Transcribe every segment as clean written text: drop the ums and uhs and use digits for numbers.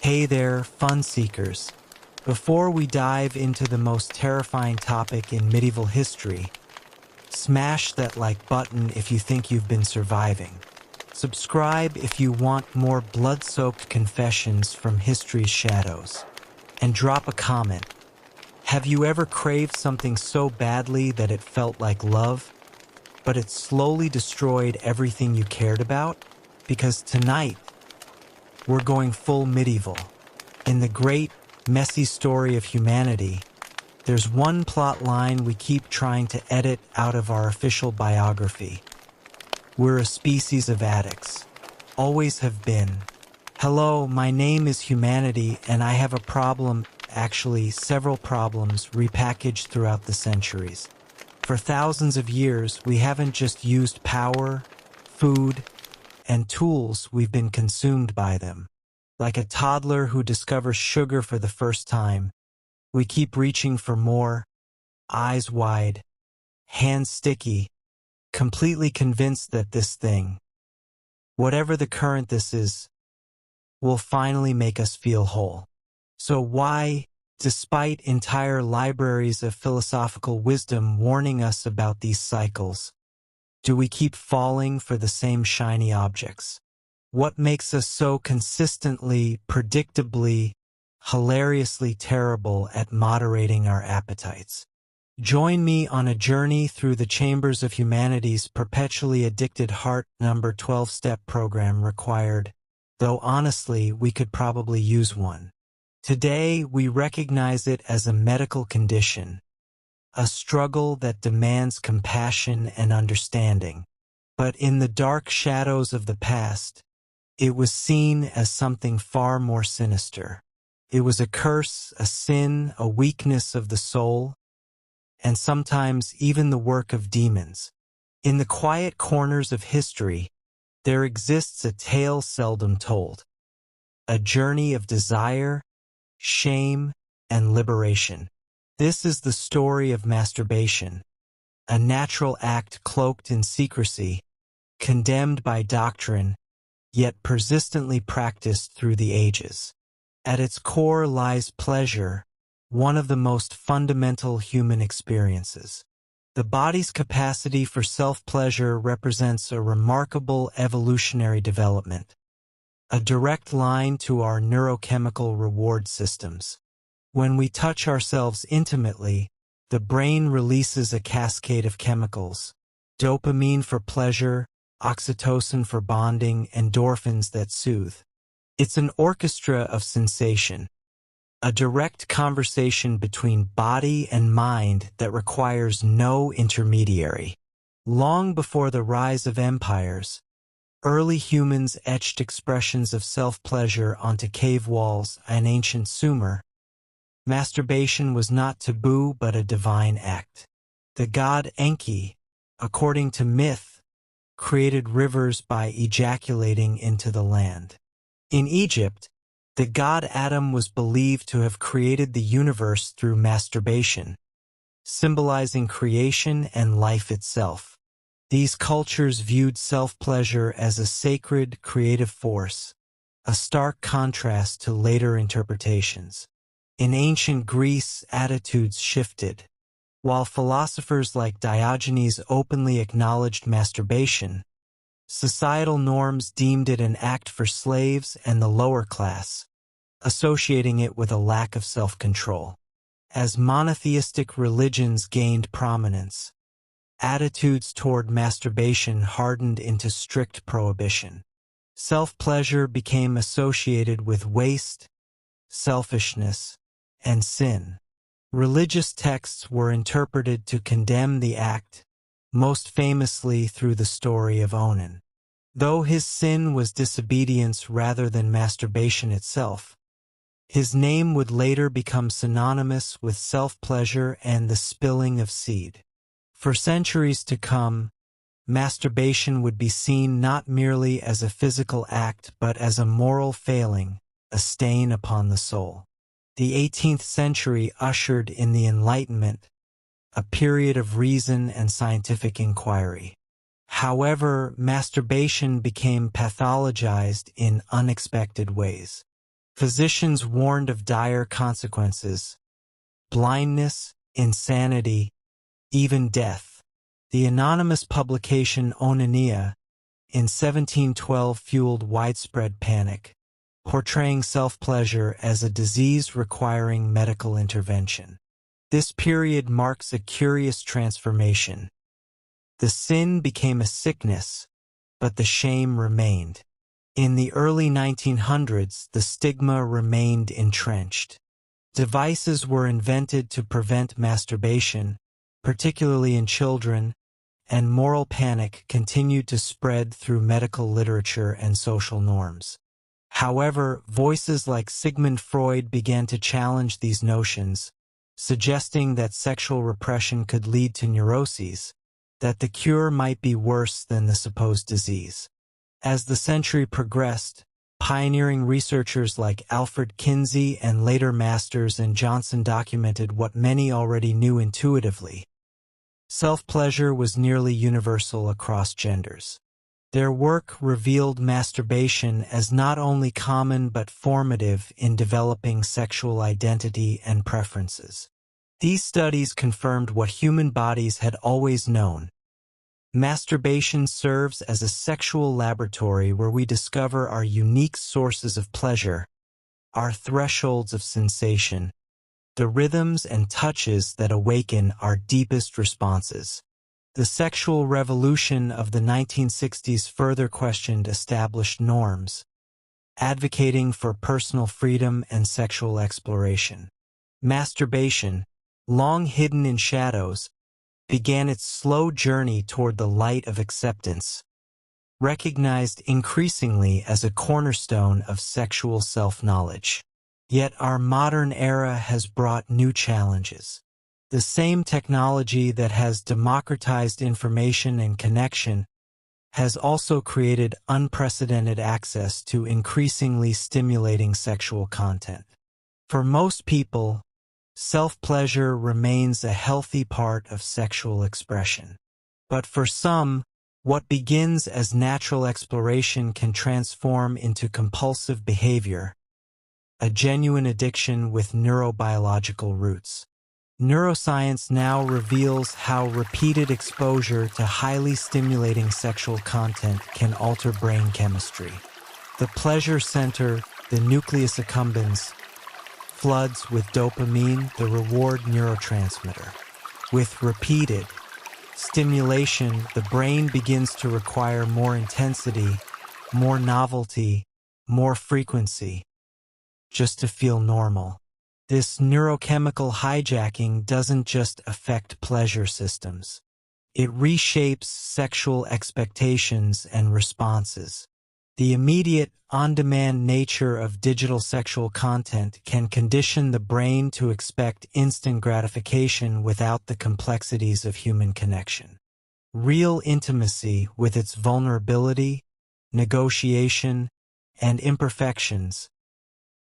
Hey there, fun seekers. Before we dive into the most terrifying topic in medieval history, smash that like button if you think you've been surviving. Subscribe if you want more blood-soaked confessions from history's shadows. And drop a comment. Have you ever craved something so badly that it felt like love, but it slowly destroyed everything you cared about? Because tonight, we're going full medieval. In the great, messy story of humanity, there's one plot line we keep trying to edit out of our official biography. We're a species of addicts. Always have been. Hello, my name is Humanity, and I have a problem, actually several problems, repackaged throughout the centuries. For thousands of years, we haven't just used power, food, and tools, we've been consumed by them. Like a toddler who discovers sugar for the first time, we keep reaching for more, eyes wide, hands sticky, completely convinced that this thing, whatever the current this is, will finally make us feel whole. So why, despite entire libraries of philosophical wisdom warning us about these cycles, do we keep falling for the same shiny objects? What makes us so consistently, predictably, hilariously terrible at moderating our appetites? Join me on a journey through the chambers of humanity's perpetually addicted heart. Number 12-step program required, though honestly, we could probably use one. Today, we recognize it as a medical condition, a struggle that demands compassion and understanding. But in the dark shadows of the past, it was seen as something far more sinister. It was a curse, a sin, a weakness of the soul, and sometimes even the work of demons. In the quiet corners of history, there exists a tale seldom told, a journey of desire, shame, and liberation. This is the story of masturbation, a natural act cloaked in secrecy, condemned by doctrine, yet persistently practiced through the ages. At its core lies pleasure, one of the most fundamental human experiences. The body's capacity for self-pleasure represents a remarkable evolutionary development, a direct line to our neurochemical reward systems. When we touch ourselves intimately, the brain releases a cascade of chemicals: dopamine for pleasure, oxytocin for bonding, endorphins that soothe. It's an orchestra of sensation, a direct conversation between body and mind that requires no intermediary. Long before the rise of empires, early humans etched expressions of self-pleasure onto cave walls. In ancient Sumer, masturbation was not taboo but a divine act. The god Enki, according to myth, created rivers by ejaculating into the land. In Egypt, the god Adam was believed to have created the universe through masturbation, symbolizing creation and life itself. These cultures viewed self-pleasure as a sacred, creative force, a stark contrast to later interpretations. In ancient Greece, attitudes shifted. While philosophers like Diogenes openly acknowledged masturbation, societal norms deemed it an act for slaves and the lower class, associating it with a lack of self-control. As monotheistic religions gained prominence, attitudes toward masturbation hardened into strict prohibition. Self-pleasure became associated with waste, selfishness, and sin. Religious texts were interpreted to condemn the act, most famously through the story of Onan. Though his sin was disobedience rather than masturbation itself, his name would later become synonymous with self-pleasure and the spilling of seed. For centuries to come, masturbation would be seen not merely as a physical act but as a moral failing, a stain upon the soul. The 18th century ushered in the Enlightenment, a period of reason and scientific inquiry. However, masturbation became pathologized in unexpected ways. Physicians warned of dire consequences: blindness, insanity, even death. The anonymous publication Onania in 1712 fueled widespread panic, portraying self-pleasure as a disease requiring medical intervention. This period marks a curious transformation. The sin became a sickness, but the shame remained. In the early 1900s, the stigma remained entrenched. Devices were invented to prevent masturbation, particularly in children, and moral panic continued to spread through medical literature and social norms. However, voices like Sigmund Freud began to challenge these notions, suggesting that sexual repression could lead to neuroses, that the cure might be worse than the supposed disease. As the century progressed, pioneering researchers like Alfred Kinsey and later Masters and Johnson documented what many already knew intuitively. Self-pleasure was nearly universal across genders. Their work revealed masturbation as not only common but formative in developing sexual identity and preferences. These studies confirmed what human bodies had always known. Masturbation serves as a sexual laboratory where we discover our unique sources of pleasure, our thresholds of sensation, the rhythms and touches that awaken our deepest responses. The sexual revolution of the 1960s further questioned established norms, advocating for personal freedom and sexual exploration. Masturbation, long hidden in shadows, began its slow journey toward the light of acceptance, recognized increasingly as a cornerstone of sexual self-knowledge. Yet our modern era has brought new challenges. The same technology that has democratized information and connection has also created unprecedented access to increasingly stimulating sexual content. For most people, self-pleasure remains a healthy part of sexual expression. But for some, what begins as natural exploration can transform into compulsive behavior, a genuine addiction with neurobiological roots. Neuroscience now reveals how repeated exposure to highly stimulating sexual content can alter brain chemistry. The pleasure center, the nucleus accumbens, floods with dopamine, the reward neurotransmitter. With repeated stimulation, the brain begins to require more intensity, more novelty, more frequency, just to feel normal. This neurochemical hijacking doesn't just affect pleasure systems. It reshapes sexual expectations and responses. The immediate, on-demand nature of digital sexual content can condition the brain to expect instant gratification without the complexities of human connection. Real intimacy, with its vulnerability, negotiation, and imperfections,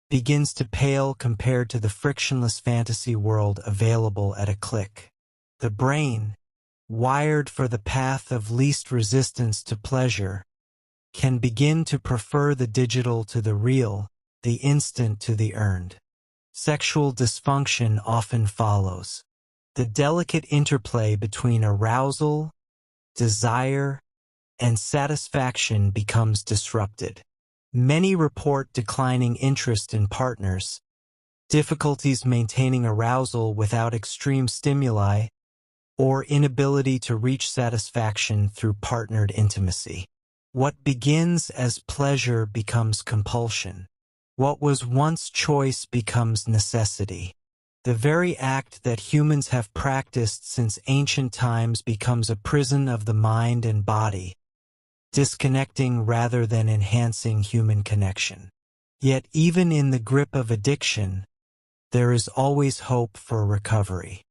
begins to pale compared to the frictionless fantasy world available at a click. The brain, wired for the path of least resistance to pleasure, can begin to prefer the digital to the real, the instant to the earned. Sexual dysfunction often follows. The delicate interplay between arousal, desire, and satisfaction becomes disrupted. Many report declining interest in partners, difficulties maintaining arousal without extreme stimuli, or inability to reach satisfaction through partnered intimacy. What begins as pleasure becomes compulsion. What was once choice becomes necessity. The very act that humans have practiced since ancient times becomes a prison of the mind and body, disconnecting rather than enhancing human connection. Yet even in the grip of addiction, there is always hope for recovery.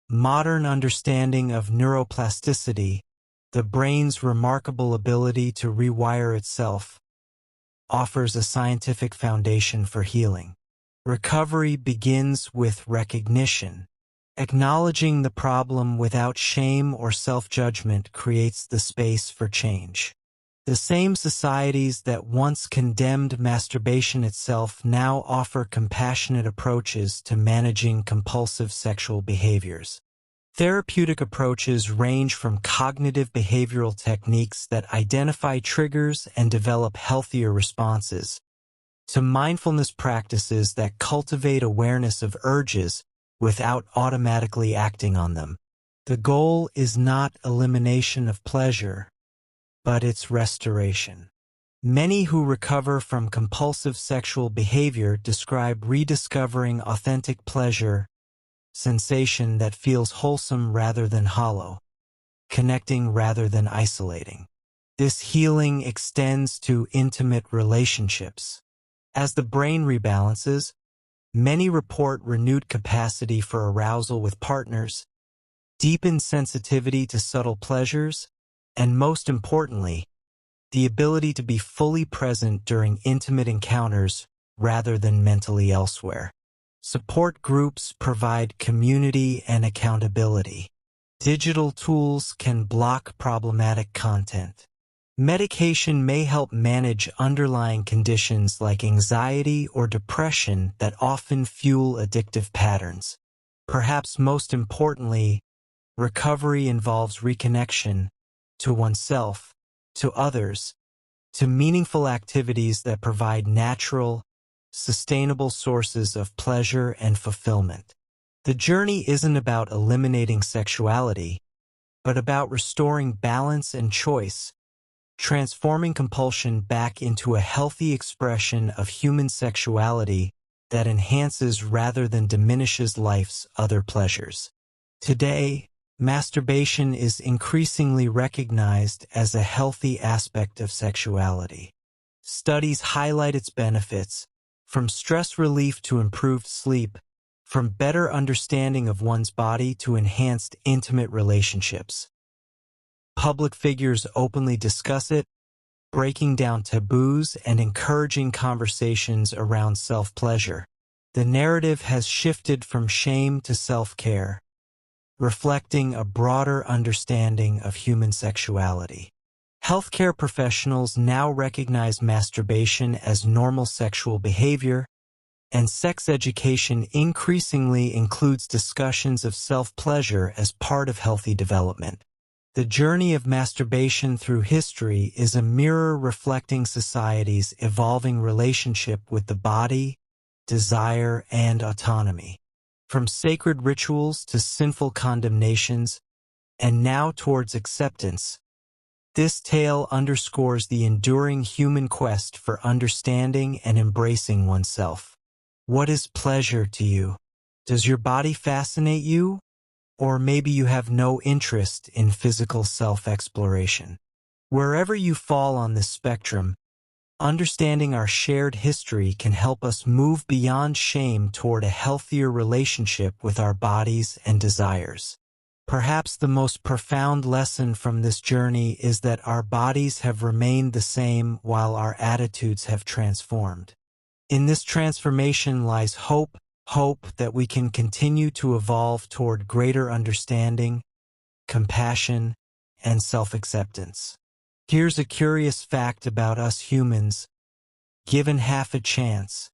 Modern understanding of neuroplasticity, the brain's remarkable ability to rewire itself, offers a scientific foundation for healing. Recovery begins with recognition. Acknowledging the problem without shame or self-judgment creates the space for change. The same societies that once condemned masturbation itself now offer compassionate approaches to managing compulsive sexual behaviors. Therapeutic approaches range from cognitive behavioral techniques that identify triggers and develop healthier responses, to mindfulness practices that cultivate awareness of urges without automatically acting on them. The goal is not elimination of pleasure, but its restoration. Many who recover from compulsive sexual behavior describe rediscovering authentic pleasure, sensation that feels wholesome rather than hollow, connecting rather than isolating. This healing extends to intimate relationships. As the brain rebalances, many report renewed capacity for arousal with partners, deepened sensitivity to subtle pleasures, and most importantly, the ability to be fully present during intimate encounters rather than mentally elsewhere. Support groups provide community and accountability. Digital tools can block problematic content. Medication may help manage underlying conditions like anxiety or depression that often fuel addictive patterns. Perhaps most importantly, recovery involves reconnection to oneself, to others, to meaningful activities that provide natural, sustainable sources of pleasure and fulfillment. The journey isn't about eliminating sexuality, but about restoring balance and choice, transforming compulsion back into a healthy expression of human sexuality that enhances rather than diminishes life's other pleasures. Today, masturbation is increasingly recognized as a healthy aspect of sexuality. Studies highlight its benefits, from stress relief to improved sleep, from better understanding of one's body to enhanced intimate relationships. Public figures openly discuss it, breaking down taboos and encouraging conversations around self-pleasure. The narrative has shifted from shame to self-care, reflecting a broader understanding of human sexuality. Healthcare professionals now recognize masturbation as normal sexual behavior, and sex education increasingly includes discussions of self-pleasure as part of healthy development. The journey of masturbation through history is a mirror reflecting society's evolving relationship with the body, desire, and autonomy. From sacred rituals to sinful condemnations, and now towards acceptance, this tale underscores the enduring human quest for understanding and embracing oneself. What is pleasure to you? Does your body fascinate you? Or maybe you have no interest in physical self-exploration. Wherever you fall on this spectrum, understanding our shared history can help us move beyond shame toward a healthier relationship with our bodies and desires. Perhaps the most profound lesson from this journey is that our bodies have remained the same while our attitudes have transformed. In this transformation lies hope that we can continue to evolve toward greater understanding, compassion, and self-acceptance. Here's a curious fact about us humans. Given half a chance,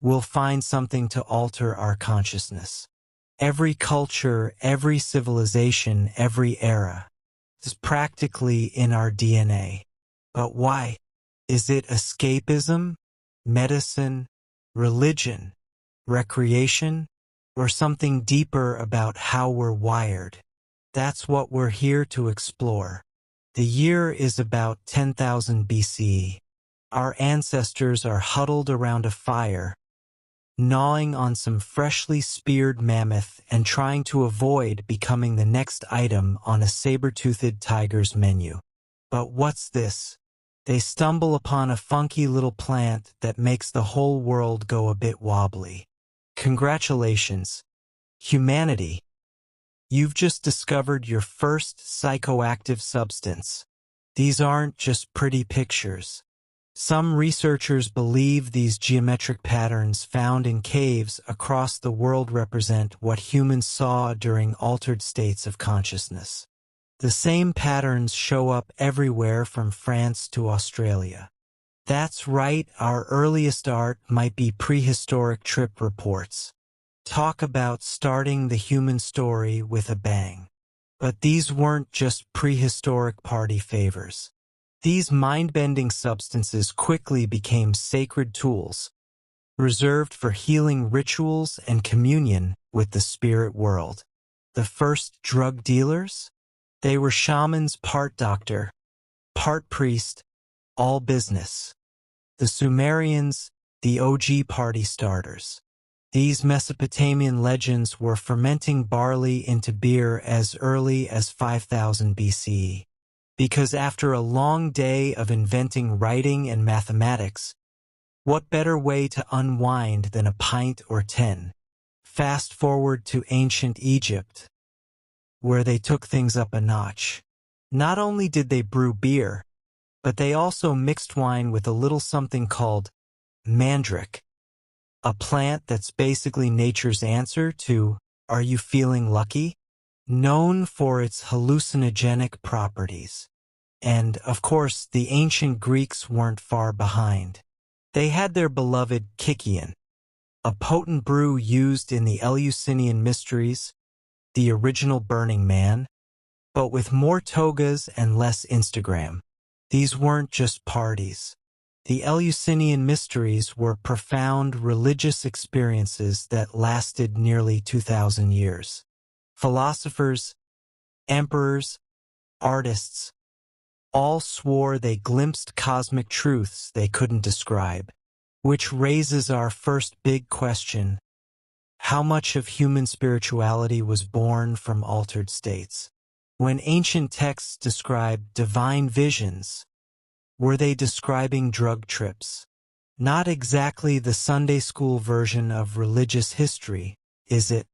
we'll find something to alter our consciousness. Every culture, every civilization, every era is practically in our DNA. But why? Is it escapism, medicine, religion, recreation, or something deeper about how we're wired? That's what we're here to explore. The year is about 10,000 BCE. Our ancestors are huddled around a fire, gnawing on some freshly speared mammoth and trying to avoid becoming the next item on a saber-toothed tiger's menu. But what's this? They stumble upon a funky little plant that makes the whole world go a bit wobbly. Congratulations, humanity! You've just discovered your first psychoactive substance. These aren't just pretty pictures. Some researchers believe these geometric patterns found in caves across the world represent what humans saw during altered states of consciousness. The same patterns show up everywhere from France to Australia. That's right, our earliest art might be prehistoric trip reports. Talk about starting the human story with a bang. But these weren't just prehistoric party favors. These mind-bending substances quickly became sacred tools, reserved for healing rituals and communion with the spirit world. The first drug dealers? They were shamans, part doctor, part priest, all business. The Sumerians, the OG party starters. These Mesopotamian legends were fermenting barley into beer as early as 5000 BCE. Because after a long day of inventing writing and mathematics, what better way to unwind than a pint or 10? Fast forward to ancient Egypt, where they took things up a notch. Not only did they brew beer, but they also mixed wine with a little something called mandrake, a plant that's basically nature's answer to "Are you feeling lucky?" known for its hallucinogenic properties. And, of course, the ancient Greeks weren't far behind. They had their beloved Kykeon, a potent brew used in the Eleusinian Mysteries, the original Burning Man, but with more togas and less Instagram. These weren't just parties. The Eleusinian Mysteries were profound religious experiences that lasted nearly 2,000 years. Philosophers, emperors, artists, all swore they glimpsed cosmic truths they couldn't describe. Which raises our first big question: how much of human spirituality was born from altered states? When ancient texts describe divine visions, were they describing drug trips? Not exactly the Sunday school version of religious history, is it?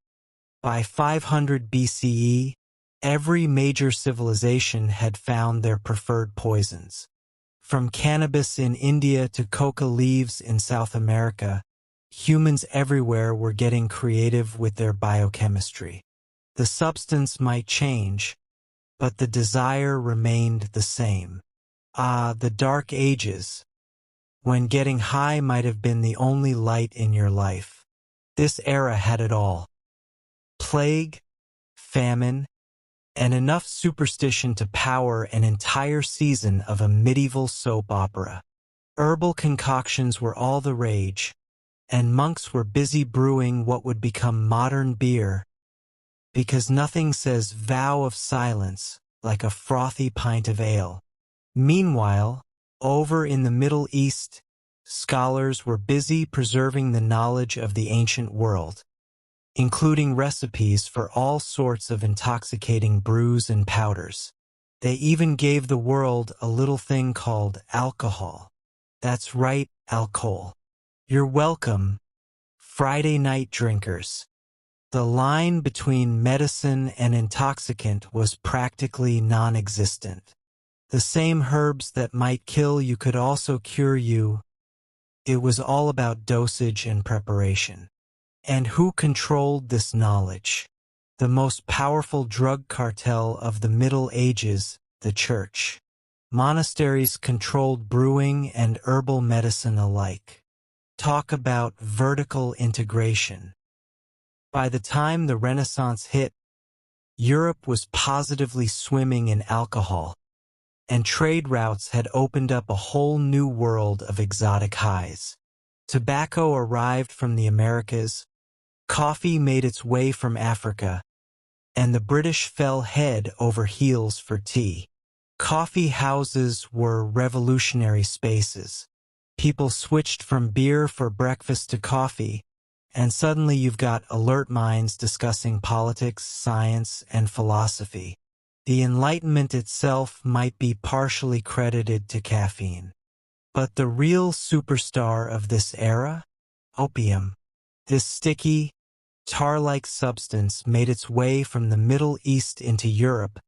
By 500 BCE, every major civilization had found their preferred poisons. From cannabis in India to coca leaves in South America, humans everywhere were getting creative with their biochemistry. The substance might change, but the desire remained the same. The Dark Ages, when getting high might have been the only light in your life. This era had it all: plague, famine, and enough superstition to power an entire season of a medieval soap opera. Herbal concoctions were all the rage, and monks were busy brewing what would become modern beer, because nothing says vow of silence like a frothy pint of ale. Meanwhile, over in the Middle East, scholars were busy preserving the knowledge of the ancient world, including recipes for all sorts of intoxicating brews and powders. They even gave the world a little thing called alcohol. That's right, alcohol. You're welcome, Friday night drinkers. The line between medicine and intoxicant was practically non-existent. The same herbs that might kill you could also cure you. It was all about dosage and preparation. And who controlled this knowledge? The most powerful drug cartel of the Middle Ages, the Church. Monasteries controlled brewing and herbal medicine alike. Talk about vertical integration. By the time the Renaissance hit, Europe was positively swimming in alcohol, and trade routes had opened up a whole new world of exotic highs. Tobacco arrived from the Americas, coffee made its way from Africa, and the British fell head over heels for tea. Coffee houses were revolutionary spaces. People switched from beer for breakfast to coffee, and suddenly you've got alert minds discussing politics, science, and philosophy. The Enlightenment itself might be partially credited to caffeine. But the real superstar of this era? Opium. This sticky, tar-like substance made its way from the Middle East into Europe,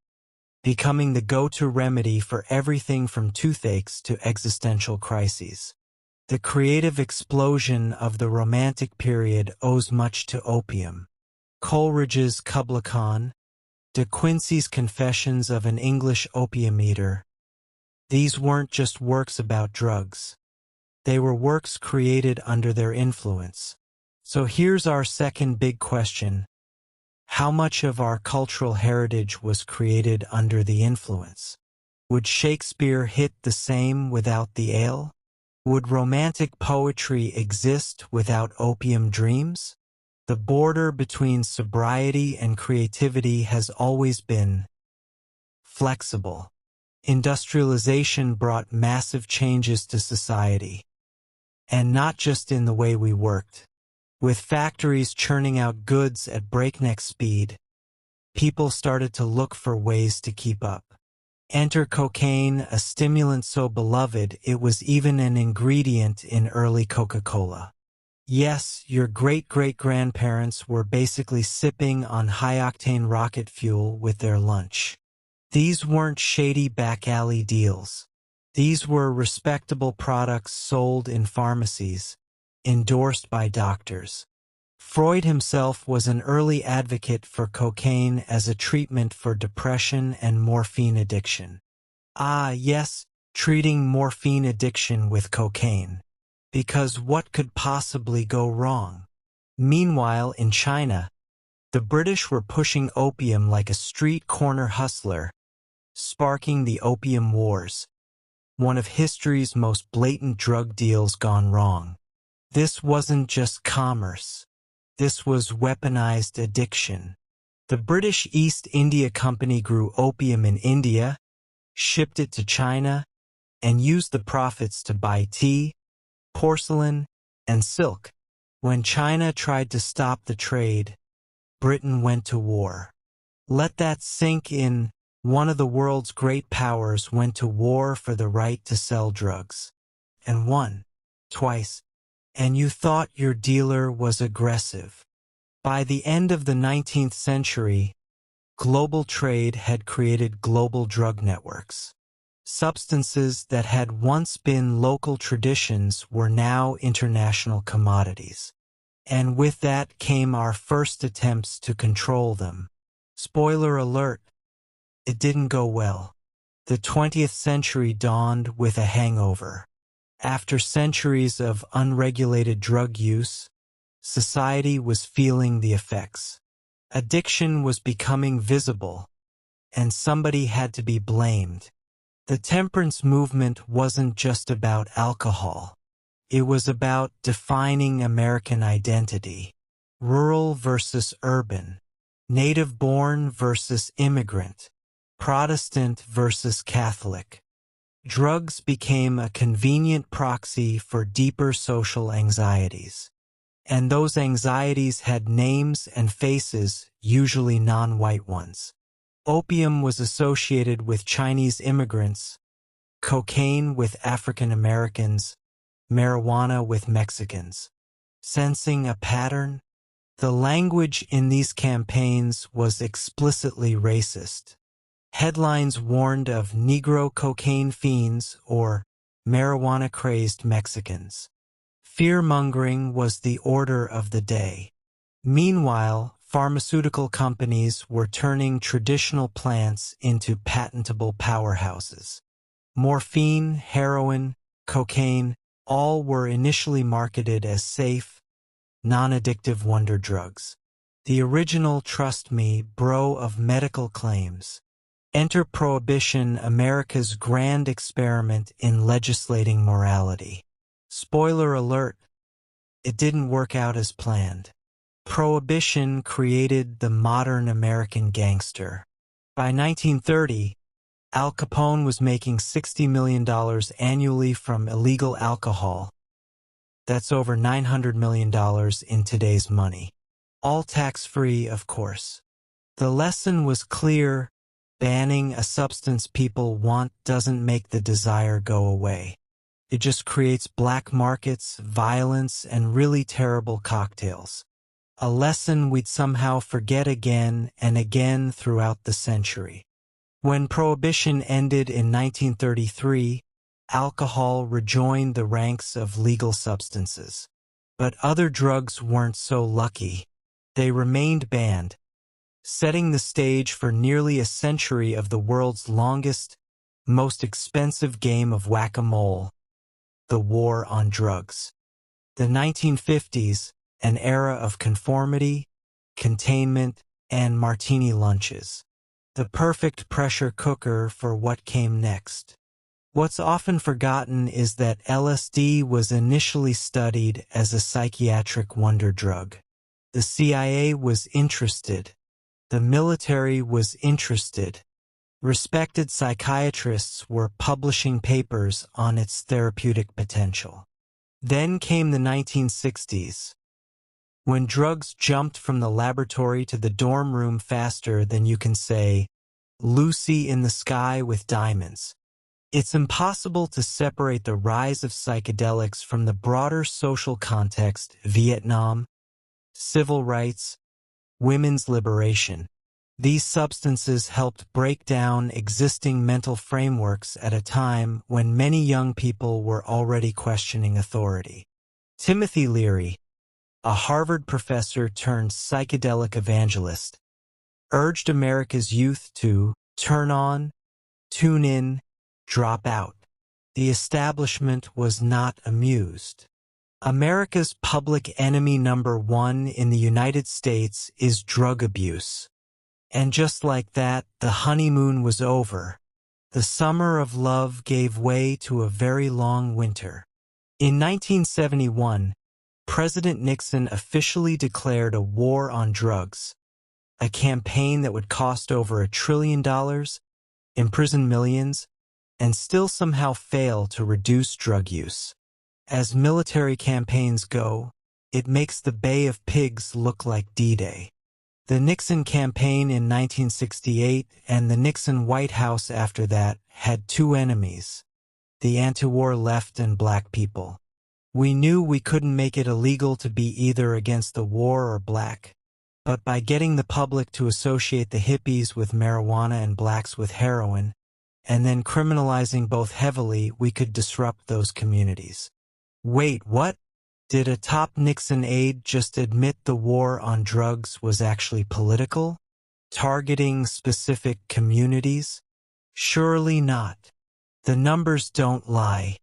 becoming the go-to remedy for everything from toothaches to existential crises. The creative explosion of the Romantic period owes much to opium. Coleridge's Kubla Khan, De Quincey's Confessions of an English Opium Eater. These weren't just works about drugs. They were works created under their influence. So here's our second big question. How much of our cultural heritage was created under the influence? Would Shakespeare hit the same without the ale? Would romantic poetry exist without opium dreams? The border between sobriety and creativity has always been flexible. Industrialization brought massive changes to society. And not just in the way we worked. With factories churning out goods at breakneck speed, people started to look for ways to keep up. Enter cocaine, a stimulant so beloved it was even an ingredient in early Coca-Cola. Yes, your great-great-grandparents were basically sipping on high-octane rocket fuel with their lunch. These weren't shady back-alley deals. These were respectable products sold in pharmacies, endorsed by doctors. Freud himself was an early advocate for cocaine as a treatment for depression and morphine addiction. Ah, yes, treating morphine addiction with cocaine. Because what could possibly go wrong? Meanwhile, in China, the British were pushing opium like a street corner hustler, sparking the Opium Wars, one of history's most blatant drug deals gone wrong. This wasn't just commerce. This was weaponized addiction. The British East India Company grew opium in India, shipped it to China, and used the profits to buy tea, porcelain, and silk. When China tried to stop the trade, Britain went to war. Let that sink in. One of the world's great powers went to war for the right to sell drugs. And won. Twice. And you thought your dealer was aggressive. By the end of the 19th century, global trade had created global drug networks. Substances that had once been local traditions were now international commodities. And with that came our first attempts to control them. Spoiler alert, it didn't go well. The 20th century dawned with a hangover. After centuries of unregulated drug use, society was feeling the effects. Addiction was becoming visible, and somebody had to be blamed. The temperance movement wasn't just about alcohol. It was about defining American identity. Rural versus urban. Native-born versus immigrant. Protestant versus Catholic. Drugs became a convenient proxy for deeper social anxieties. And those anxieties had names and faces, usually non-white ones. Opium was associated with Chinese immigrants, cocaine with African Americans, marijuana with Mexicans. Sensing a pattern? The language in these campaigns was explicitly racist. Headlines warned of Negro cocaine fiends or marijuana-crazed Mexicans. Fear-mongering was the order of the day. Meanwhile, pharmaceutical companies were turning traditional plants into patentable powerhouses. Morphine, heroin, cocaine, all were initially marketed as safe, non-addictive wonder drugs. The original trust me, bro of medical claims. Enter Prohibition, America's grand experiment in legislating morality. Spoiler alert, it didn't work out as planned. Prohibition created the modern American gangster. By 1930, Al Capone was making $60 million annually from illegal alcohol. That's over $900 million in today's money. All tax-free, of course. The lesson was clear. Banning a substance people want doesn't make the desire go away. It just creates black markets, violence, and really terrible cocktails. A lesson we'd somehow forget again and again throughout the century. When Prohibition ended in 1933, alcohol rejoined the ranks of legal substances. But other drugs weren't so lucky. They remained banned. setting the stage for nearly a century of the world's longest, most expensive game of whack-a-mole, the war on drugs. The 1950s, an era of conformity, containment, and martini lunches. The perfect pressure cooker for what came next. What's often forgotten is that LSD was initially studied as a psychiatric wonder drug. The CIA was interested. The military was interested. Respected psychiatrists were publishing papers on its therapeutic potential. Then came the 1960s, when drugs jumped from the laboratory to the dorm room faster than you can say, "Lucy in the sky with diamonds." It's impossible to separate the rise of psychedelics from the broader social context: Vietnam, civil rights, women's liberation. These substances helped break down existing mental frameworks at a time when many young people were already questioning authority. Timothy Leary, a Harvard professor turned psychedelic evangelist, urged America's youth to turn on, tune in, drop out. The establishment was not amused. America's public enemy number one in the United States is drug abuse. And just like that, the honeymoon was over. The summer of love gave way to a very long winter. In 1971, President Nixon officially declared a war on drugs, a campaign that would cost over $1 trillion, imprison millions, and still somehow fail to reduce drug use. As military campaigns go, it makes the Bay of Pigs look like D-Day. The Nixon campaign in 1968 and the Nixon White House after that had two enemies: the anti-war left and black people. We knew we couldn't make it illegal to be either against the war or black, but by getting the public to associate the hippies with marijuana and blacks with heroin, and then criminalizing both heavily, we could disrupt those communities. Wait, what? Did a top Nixon aide just admit the war on drugs was actually political? Targeting specific communities? Surely not. The numbers don't lie.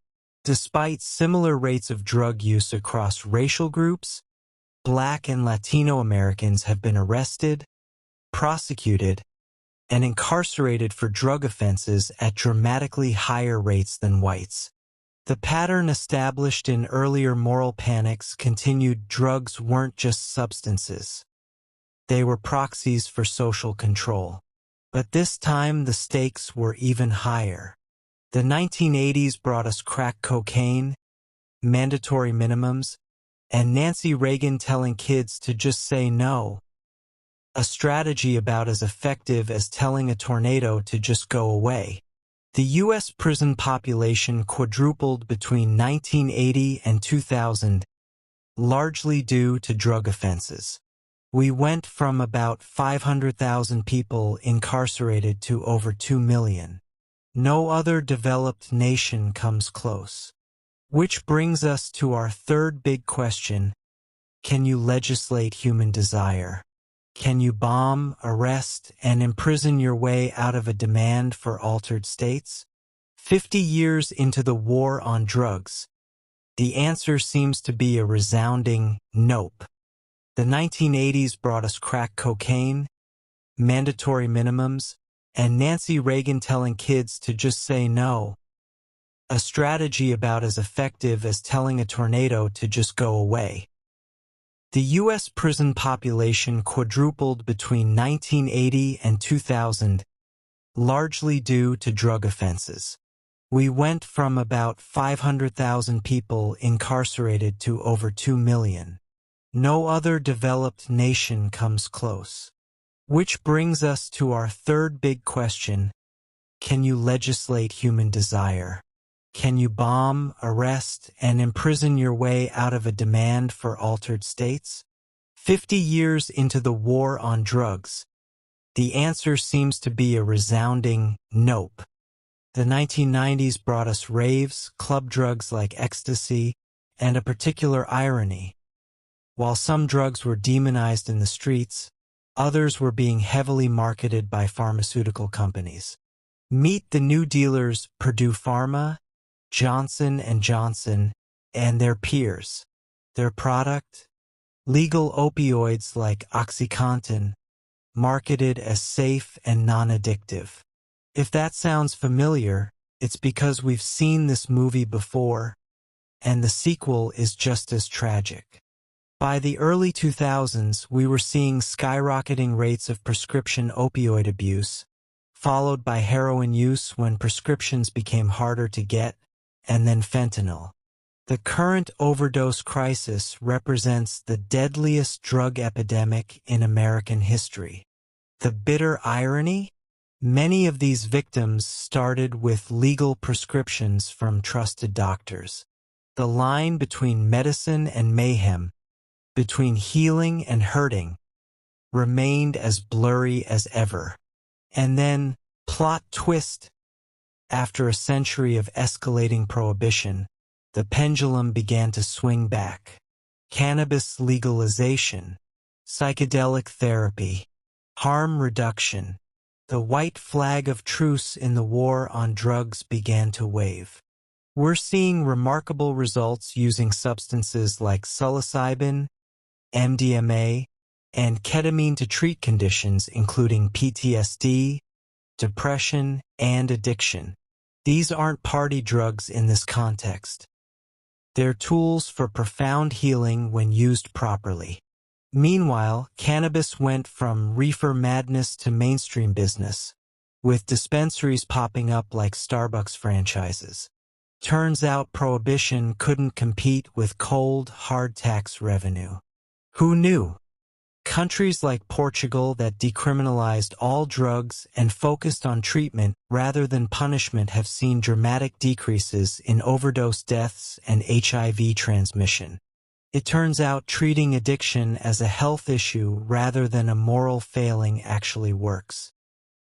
Despite similar rates of drug use across racial groups, Black and Latino Americans have been arrested, prosecuted, and incarcerated for drug offenses at dramatically higher rates than whites. The pattern established in earlier moral panics continued. Drugs weren't just substances. They were proxies for social control. But this time the stakes were even higher. The 1980s brought us crack cocaine, mandatory minimums, and Nancy Reagan telling kids to just say no. A strategy about as effective as telling a tornado to just go away. The U.S. prison population quadrupled between 1980 and 2000, largely due to drug offenses. We went from about 500,000 people incarcerated to over 2 million. No other developed nation comes close. Which brings us to our third big question: can you legislate human desire? Can you bomb, arrest, and imprison your way out of a demand for altered states? 50 years into the war on drugs, the answer seems to be a resounding nope. The 1980s brought us crack cocaine, mandatory minimums, and Nancy Reagan telling kids to just say no. A strategy about as effective as telling a tornado to just go away. The U.S. prison population quadrupled between 1980 and 2000, largely due to drug offenses. We went from about 500,000 people incarcerated to over 2 million. No other developed nation comes close. Which brings us to our third big question: can you legislate human desire? Can you bomb, arrest, and imprison your way out of a demand for altered states? 50 years into the war on drugs, the answer seems to be a resounding nope. The 1990s brought us raves, club drugs like ecstasy, and a particular irony. While some drugs were demonized in the streets, Others were being heavily marketed by pharmaceutical companies. Meet the new dealers Purdue Pharma, Johnson & Johnson, and their peers. Their product? Legal opioids like OxyContin, marketed as safe and non-addictive. If that sounds familiar, it's because we've seen this movie before, and the sequel is just as tragic. By the early 2000s, we were seeing skyrocketing rates of prescription opioid abuse, followed by heroin use when prescriptions became harder to get, and then fentanyl. The current overdose crisis represents the deadliest drug epidemic in American history. The bitter irony? Many of these victims started with legal prescriptions from trusted doctors. The line between medicine and mayhem, between healing and hurting, remained as blurry as ever. And then, plot twist, after a century of escalating prohibition, the pendulum began to swing back. Cannabis legalization, psychedelic therapy, harm reduction, the white flag of truce in the war on drugs began to wave. We're seeing remarkable results using substances like psilocybin, MDMA, and ketamine to treat conditions including PTSD, depression, and addiction. These aren't party drugs in this context. They're tools for profound healing when used properly. Meanwhile, cannabis went from reefer madness to mainstream business, with dispensaries popping up like Starbucks franchises. Turns out prohibition couldn't compete with cold, hard tax revenue. Who knew? Countries like Portugal that decriminalized all drugs and focused on treatment rather than punishment have seen dramatic decreases in overdose deaths and HIV transmission. It turns out treating addiction as a health issue rather than a moral failing actually works.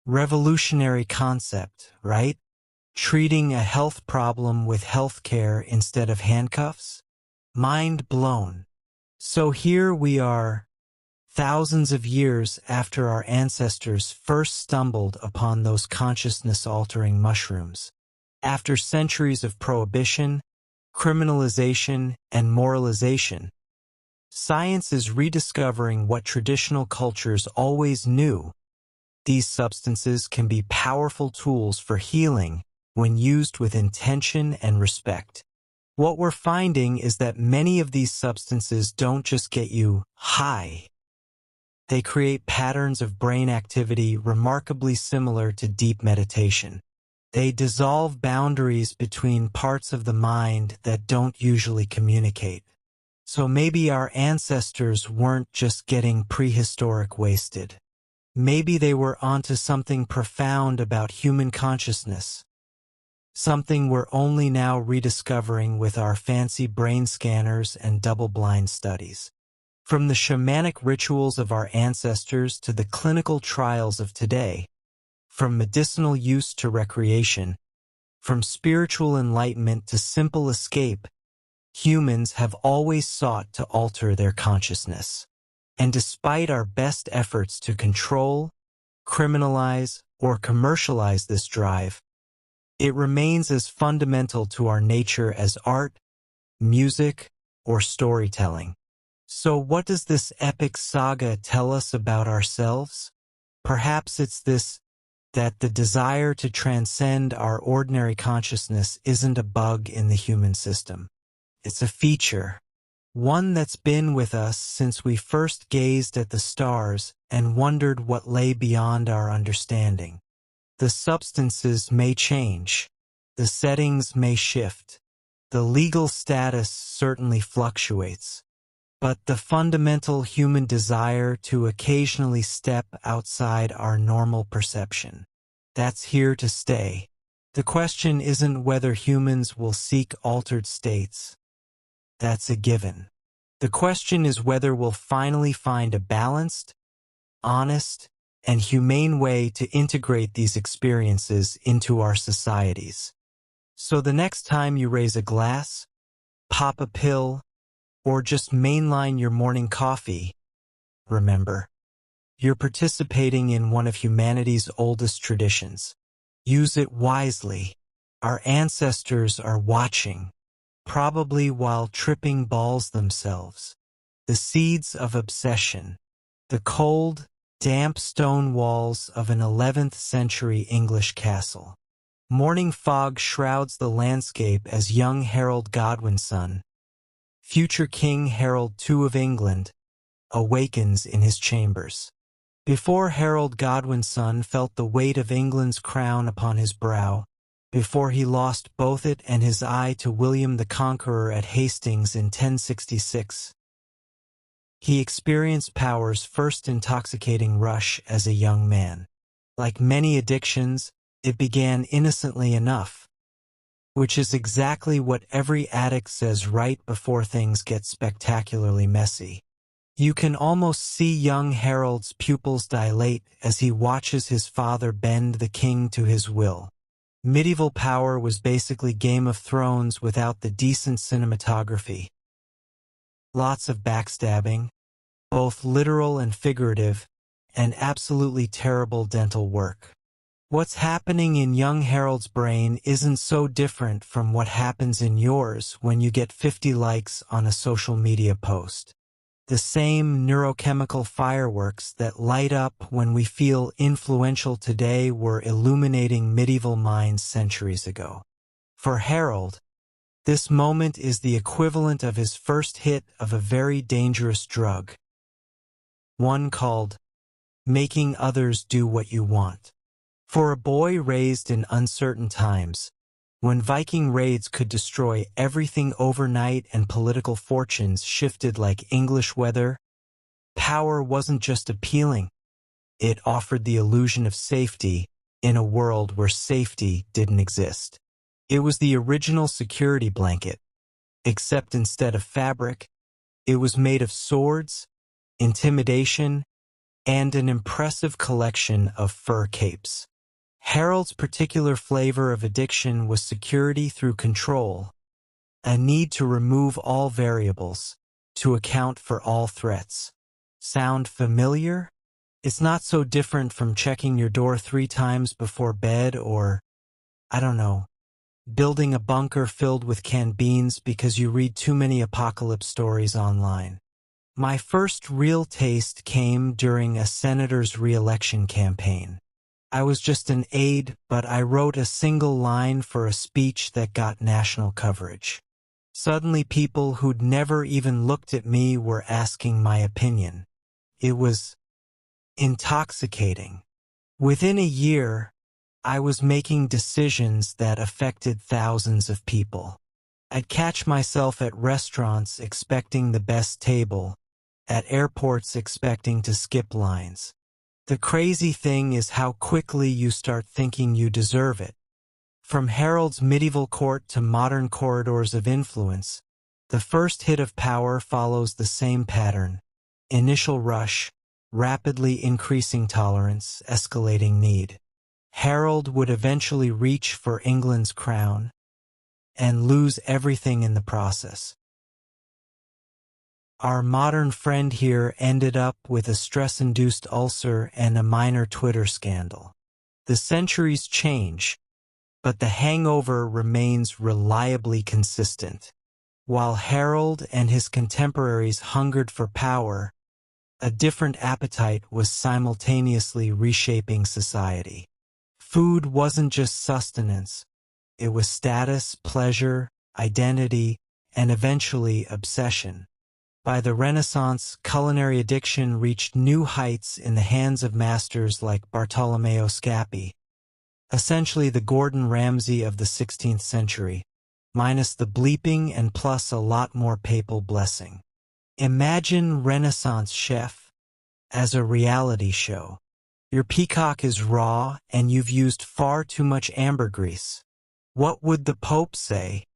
Revolutionary concept, right? Treating a health problem with healthcare instead of handcuffs? Mind blown. So here we are, thousands of years after our ancestors first stumbled upon those consciousness-altering mushrooms. After centuries of prohibition, criminalization, and moralization, science is rediscovering what traditional cultures always knew. These substances can be powerful tools for healing when used with intention and respect. What we're finding is that many of these substances don't just get you high. They create patterns of brain activity remarkably similar to deep meditation. They dissolve boundaries between parts of the mind that don't usually communicate. So maybe our ancestors weren't just getting prehistoric wasted. Maybe they were onto something profound about human consciousness. Something we're only now rediscovering with our fancy brain scanners and double-blind studies. From the shamanic rituals of our ancestors to the clinical trials of today, from medicinal use to recreation, from spiritual enlightenment to simple escape, humans have always sought to alter their consciousness. And despite our best efforts to control, criminalize, or commercialize this drive, it remains as fundamental to our nature as art, music, or storytelling. So what does this epic saga tell us about ourselves? Perhaps it's this, that the desire to transcend our ordinary consciousness isn't a bug in the human system. It's a feature, one that's been with us since we first gazed at the stars and wondered what lay beyond our understanding. The substances may change, the settings may shift, the legal status certainly fluctuates, but the fundamental human desire to occasionally step outside our normal perception, that's here to stay. The question isn't whether humans will seek altered states. That's a given. The question is whether we'll finally find a balanced, honest, and humane way to integrate these experiences into our societies. So the next time you raise a glass, pop a pill, or just mainline your morning coffee, remember, you're participating in one of humanity's oldest traditions. Use it wisely. Our ancestors are watching, probably while tripping balls themselves. The seeds of obsession. The cold, damp stone walls of an 11th century English castle. Morning fog shrouds the landscape as young Harold Godwin's son, future King Harold II of England, awakens in his chambers. Before Harold Godwin's son felt the weight of England's crown upon his brow, before he lost both it and his eye to William the Conqueror at Hastings in 1066, he experienced power's first intoxicating rush as a young man. Like many addictions, it began innocently enough, which is exactly what every addict says right before things get spectacularly messy. You can almost see young Harold's pupils dilate as he watches his father bend the king to his will. Medieval power was basically Game of Thrones without the decent cinematography. Lots of backstabbing, both literal and figurative, and absolutely terrible dental work. What's happening in young Harold's brain isn't so different from what happens in yours when you get 50 likes on a social media post. The same neurochemical fireworks that light up when we feel influential today were illuminating medieval minds centuries ago. For Harold, this moment is the equivalent of his first hit of a very dangerous drug, one called making others do what you want. For a boy raised in uncertain times, when Viking raids could destroy everything overnight and political fortunes shifted like English weather, power wasn't just appealing, it offered the illusion of safety in a world where safety didn't exist. It was the original security blanket, except instead of fabric, it was made of swords, intimidation, and an impressive collection of fur capes. Harold's particular flavor of addiction was security through control, a need to remove all variables, to account for all threats. Sound familiar? It's not so different from checking your door 3 times before bed or, I don't know, building a bunker filled with canned beans because you read too many apocalypse stories online. My first real taste came during a senator's re-election campaign. I was just an aide, but I wrote a single line for a speech that got national coverage. Suddenly people who'd never even looked at me were asking my opinion. It was intoxicating. Within a year, I was making decisions that affected thousands of people. I'd catch myself at restaurants expecting the best table, at airports expecting to skip lines. The crazy thing is how quickly you start thinking you deserve it. From Harold's medieval court to modern corridors of influence, the first hit of power follows the same pattern. Initial rush, rapidly increasing tolerance, escalating need. Harold would eventually reach for England's crown and lose everything in the process. Our modern friend here ended up with a stress-induced ulcer and a minor Twitter scandal. The centuries change, but the hangover remains reliably consistent. While Harold and his contemporaries hungered for power, a different appetite was simultaneously reshaping society. Food wasn't just sustenance, it was status, pleasure, identity, and eventually obsession. By the Renaissance, culinary addiction reached new heights in the hands of masters like Bartolomeo Scappi, essentially the Gordon Ramsay of the 16th century, minus the bleeping and plus a lot more papal blessing. Imagine Renaissance chef as a reality show. Your peacock is raw and you've used far too much ambergris. What would the Pope say?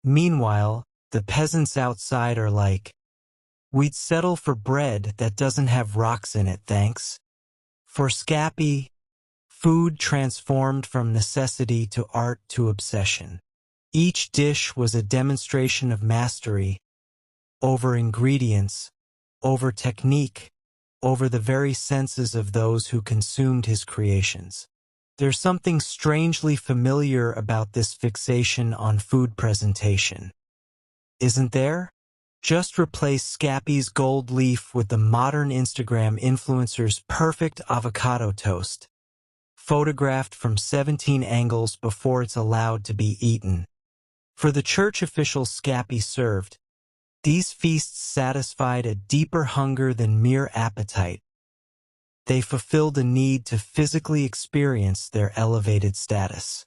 Meanwhile, the peasants outside are like, "We'd settle for bread that doesn't have rocks in it, thanks." For Scappi, food transformed from necessity to art to obsession. Each dish was a demonstration of mastery, over ingredients, over technique, over the very senses of those who consumed his creations. There's something strangely familiar about this fixation on food presentation, isn't there? Just replace Scappy's gold leaf with the modern Instagram influencer's perfect avocado toast, photographed from 17 angles before it's allowed to be eaten. For the church officials Scappy served, these feasts satisfied a deeper hunger than mere appetite. They fulfilled a need to physically experience their elevated status.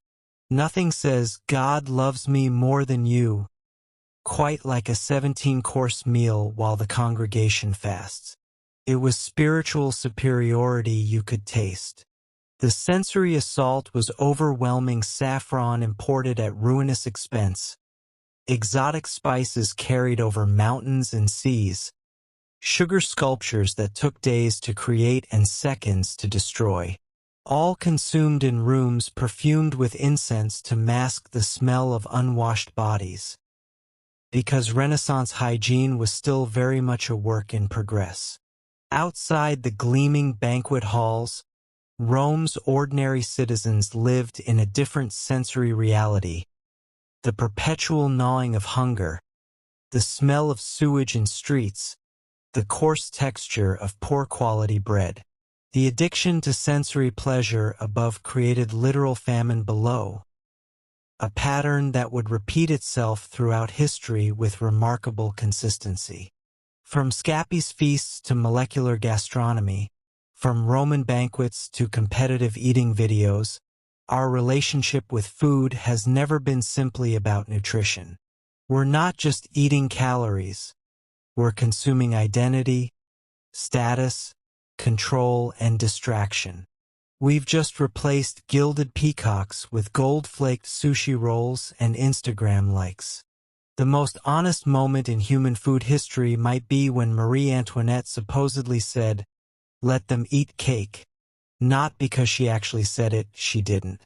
Nothing says, "God loves me more than you," quite like a 17-course meal while the congregation fasts. It was spiritual superiority you could taste. The sensory assault was overwhelming: saffron imported at ruinous expense, exotic spices carried over mountains and seas, sugar sculptures that took days to create and seconds to destroy, all consumed in rooms perfumed with incense to mask the smell of unwashed bodies. Because Renaissance hygiene was still very much a work in progress. Outside the gleaming banquet halls, Rome's ordinary citizens lived in a different sensory reality: the perpetual gnawing of hunger, the smell of sewage in streets, the coarse texture of poor-quality bread. The addiction to sensory pleasure above created literal famine below, a pattern that would repeat itself throughout history with remarkable consistency. From Scappy's feasts to molecular gastronomy, from Roman banquets to competitive eating videos, our relationship with food has never been simply about nutrition. We're not just eating calories. We're consuming identity, status, control, and distraction. We've just replaced gilded peacocks with gold-flaked sushi rolls and Instagram likes. The most honest moment in human food history might be when Marie Antoinette supposedly said, "Let them eat cake." Not because she actually said it, she didn't,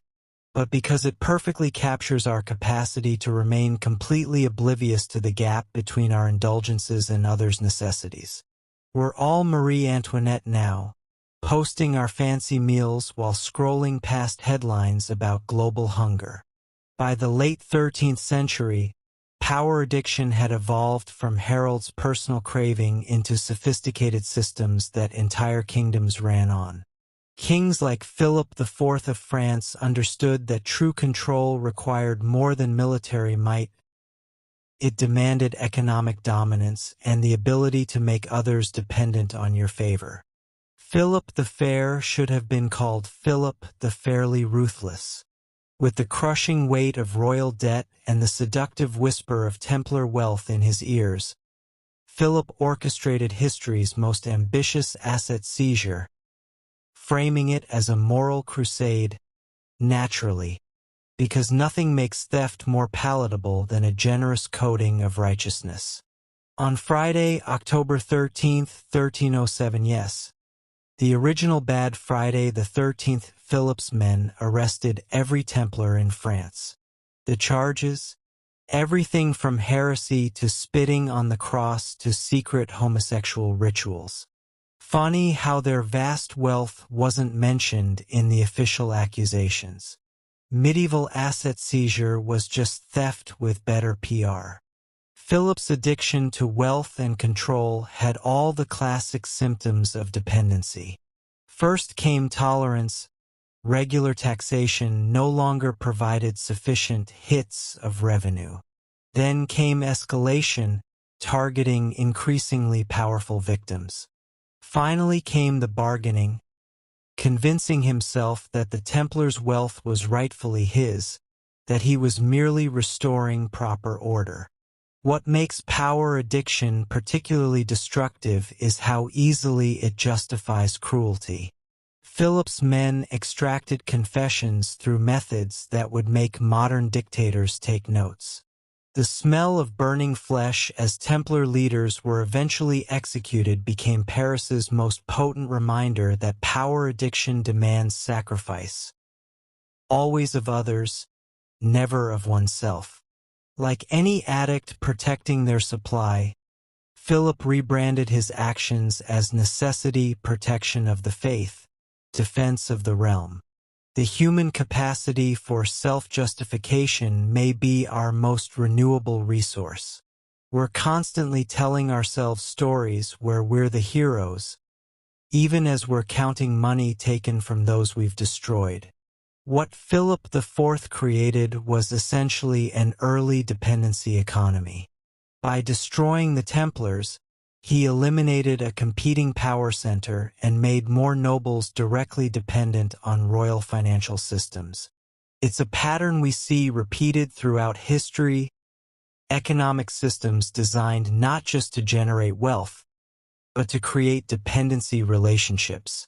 but because it perfectly captures our capacity to remain completely oblivious to the gap between our indulgences and others' necessities. We're all Marie Antoinette now, posting our fancy meals while scrolling past headlines about global hunger. By the late 13th century, power addiction had evolved from Harold's personal craving into sophisticated systems that entire kingdoms ran on. Kings like Philip IV of France understood that true control required more than military might. It demanded economic dominance and the ability to make others dependent on your favor. Philip the Fair should have been called Philip the Fairly Ruthless. With the crushing weight of royal debt and the seductive whisper of Templar wealth in his ears, Philip orchestrated history's most ambitious asset seizure, framing it as a moral crusade, naturally, because nothing makes theft more palatable than a generous coating of righteousness. On Friday, October 13th, 1307, yes, the original Bad Friday the 13th, Philip's men arrested every Templar in France. The charges? Everything from heresy to spitting on the cross to secret homosexual rituals. Funny how their vast wealth wasn't mentioned in the official accusations. Medieval asset seizure was just theft with better PR. Philip's addiction to wealth and control had all the classic symptoms of dependency. First came tolerance. Regular taxation no longer provided sufficient hits of revenue. Then came escalation, targeting increasingly powerful victims. Finally came the bargaining, convincing himself that the Templar's wealth was rightfully his, that he was merely restoring proper order. What makes power addiction particularly destructive is how easily it justifies cruelty. Philip's men extracted confessions through methods that would make modern dictators take notes. The smell of burning flesh as Templar leaders were eventually executed became Paris's most potent reminder that power addiction demands sacrifice. Always of others, never of oneself. Like any addict protecting their supply, Philip rebranded his actions as necessity, protection of the faith, defense of the realm. The human capacity for self-justification may be our most renewable resource. We're constantly telling ourselves stories where we're the heroes, even as we're counting money taken from those we've destroyed. What Philip IV created was essentially an early dependency economy. By destroying the Templars, he eliminated a competing power center and made more nobles directly dependent on royal financial systems. It's a pattern we see repeated throughout history, economic systems designed not just to generate wealth, but to create dependency relationships.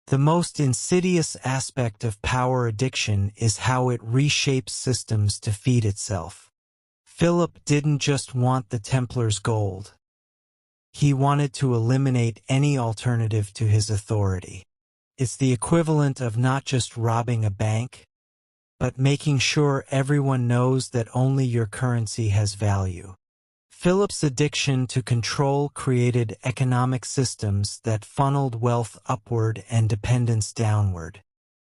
The most insidious aspect of power addiction is how it reshapes systems to feed itself. Philip didn't just want the Templars' gold. He wanted to eliminate any alternative to his authority. It's the equivalent of not just robbing a bank, but making sure everyone knows that only your currency has value. Philip's addiction to control created economic systems that funneled wealth upward and dependence downward.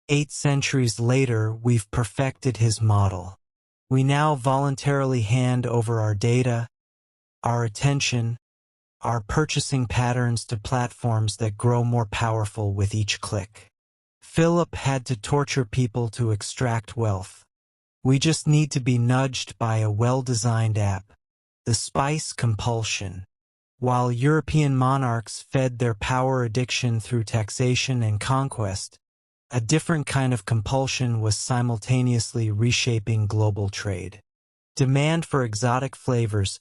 8 centuries later, we've perfected his model. We now voluntarily hand over our data, our attention, our purchasing patterns to platforms that grow more powerful with each click. Philip had to torture people to extract wealth. We just need to be nudged by a well-designed app. The spice compulsion. While European monarchs fed their power addiction through taxation and conquest, a different kind of compulsion was simultaneously reshaping global trade. Demand for exotic flavors,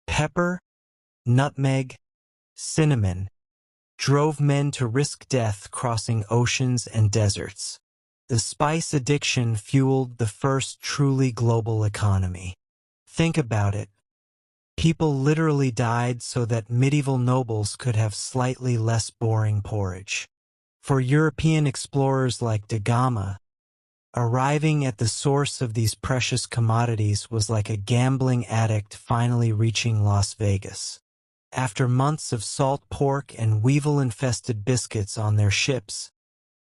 pepper, nutmeg, cinnamon, drove men to risk death crossing oceans and deserts. The spice addiction fueled the first truly global economy. Think about it. People literally died so that medieval nobles could have slightly less boring porridge. For European explorers like da Gama, arriving at the source of these precious commodities was like a gambling addict finally reaching Las Vegas. After months of salt pork and weevil-infested biscuits on their ships,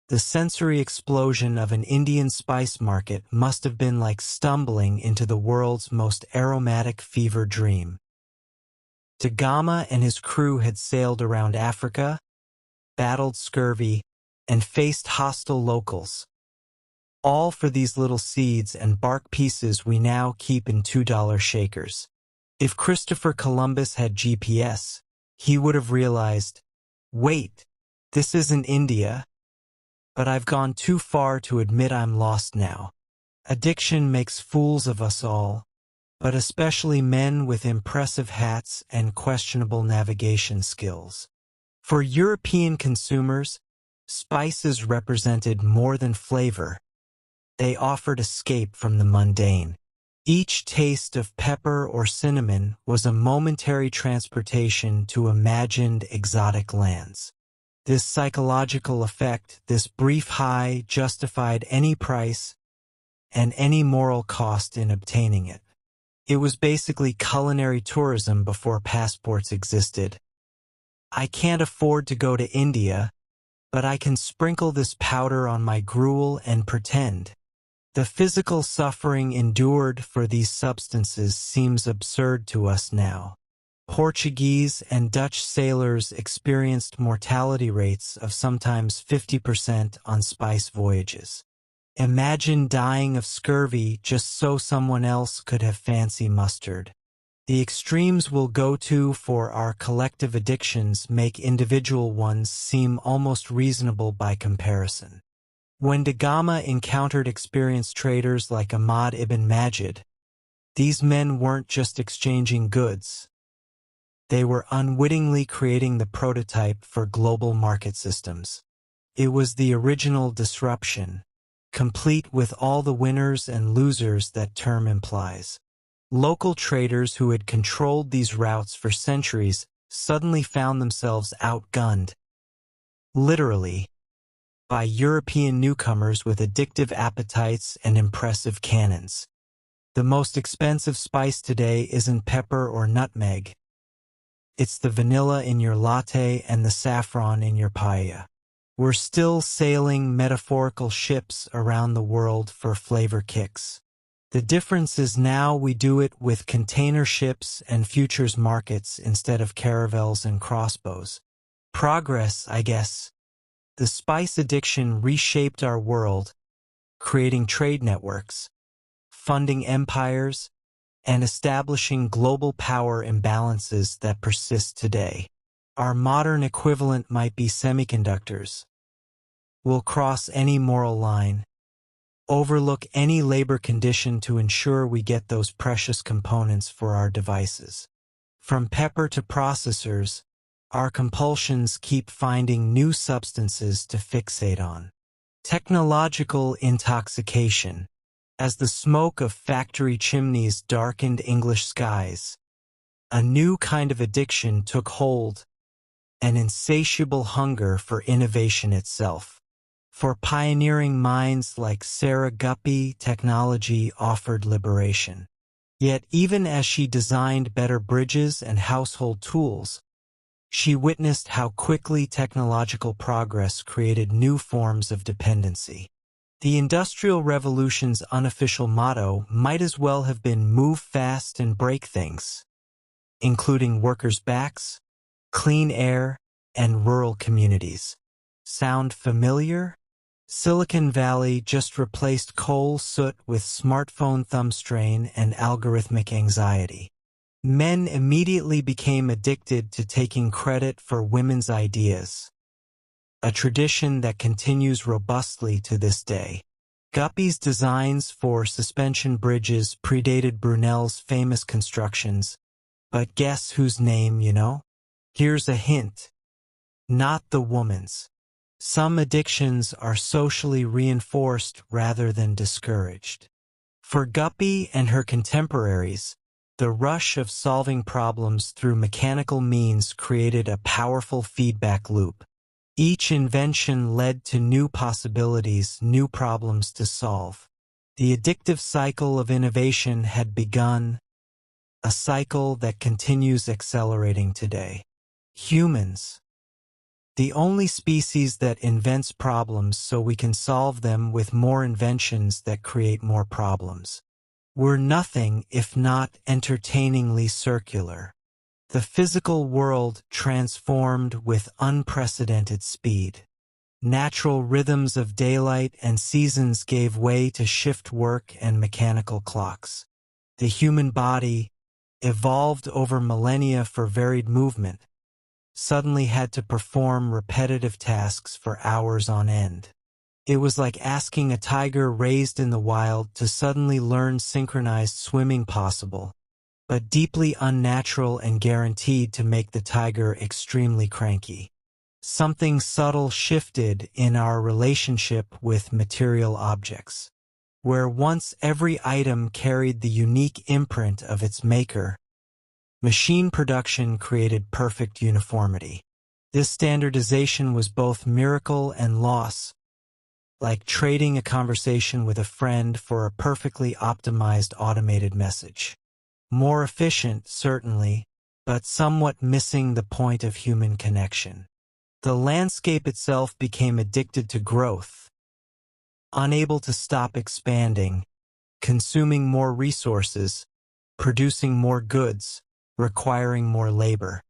the sensory explosion of an Indian spice market must have been like stumbling into the world's most aromatic fever dream. Da Gama and his crew had sailed around Africa, battled scurvy, and faced hostile locals, all for these little seeds and bark pieces we now keep in $2 shakers. If Christopher Columbus had GPS, he would have realized, wait, this isn't India, but I've gone too far to admit I'm lost now. Addiction makes fools of us all, but especially men with impressive hats and questionable navigation skills. For European consumers, spices represented more than flavor. They offered escape from the mundane. Each taste of pepper or cinnamon was a momentary transportation to imagined exotic lands. This psychological effect, this brief high, justified any price and any moral cost in obtaining it. It was basically culinary tourism before passports existed. I can't afford to go to India, but I can sprinkle this powder on my gruel and pretend. The physical suffering endured for these substances seems absurd to us now. Portuguese and Dutch sailors experienced mortality rates of sometimes 50% on spice voyages. Imagine dying of scurvy just so someone else could have fancy mustard. The extremes we'll go to for our collective addictions make individual ones seem almost reasonable by comparison. When da Gama encountered experienced traders like Ahmad ibn Majid, these men weren't just exchanging goods. They were unwittingly creating the prototype for global market systems. It was the original disruption, complete with all the winners and losers that term implies. Local traders who had controlled these routes for centuries suddenly found themselves outgunned, literally, by European newcomers with addictive appetites and impressive cannons. The most expensive spice today isn't pepper or nutmeg. It's the vanilla in your latte and the saffron in your paella. We're still sailing metaphorical ships around the world for flavor kicks. The difference is now we do it with container ships and futures markets instead of caravels and crossbows. Progress, I guess. The spice addiction reshaped our world, creating trade networks, funding empires, and establishing global power imbalances that persist today. Our modern equivalent might be semiconductors. We'll cross any moral line, overlook any labor condition to ensure we get those precious components for our devices. From pepper to processors, our compulsions keep finding new substances to fixate on. Technological intoxication. As the smoke of factory chimneys darkened English skies, a new kind of addiction took hold, an insatiable hunger for innovation itself. For pioneering minds like Sarah Guppy, technology offered liberation. Yet even as she designed better bridges and household tools, she witnessed how quickly technological progress created new forms of dependency. The Industrial Revolution's unofficial motto might as well have been "move fast and break things," including workers' backs, clean air, and rural communities. Sound familiar? Silicon Valley just replaced coal soot with smartphone thumb strain and algorithmic anxiety. Men immediately became addicted to taking credit for women's ideas, a tradition that continues robustly to this day. Guppy's designs for suspension bridges predated Brunel's famous constructions, but guess whose name you know? Here's a hint. Not the woman's. Some addictions are socially reinforced rather than discouraged. For Guppy and her contemporaries, the rush of solving problems through mechanical means created a powerful feedback loop. Each invention led to new possibilities, new problems to solve. The addictive cycle of innovation had begun, a cycle that continues accelerating today. Humans, the only species that invents problems so we can solve them with more inventions that create more problems. We're nothing if not entertainingly circular. The physical world transformed with unprecedented speed. Natural rhythms of daylight and seasons gave way to shift work and mechanical clocks. The human body, evolved over millennia for varied movement, suddenly had to perform repetitive tasks for hours on end. It was like asking a tiger raised in the wild to suddenly learn synchronized swimming possible, but deeply unnatural and guaranteed to make the tiger extremely cranky. Something subtle shifted in our relationship with material objects. Where once every item carried the unique imprint of its maker, machine production created perfect uniformity. This standardization was both miracle and loss, like trading a conversation with a friend for a perfectly optimized automated message. More efficient, certainly, but somewhat missing the point of human connection. The landscape itself became addicted to growth, unable to stop expanding, consuming more resources, producing more goods, requiring more labor.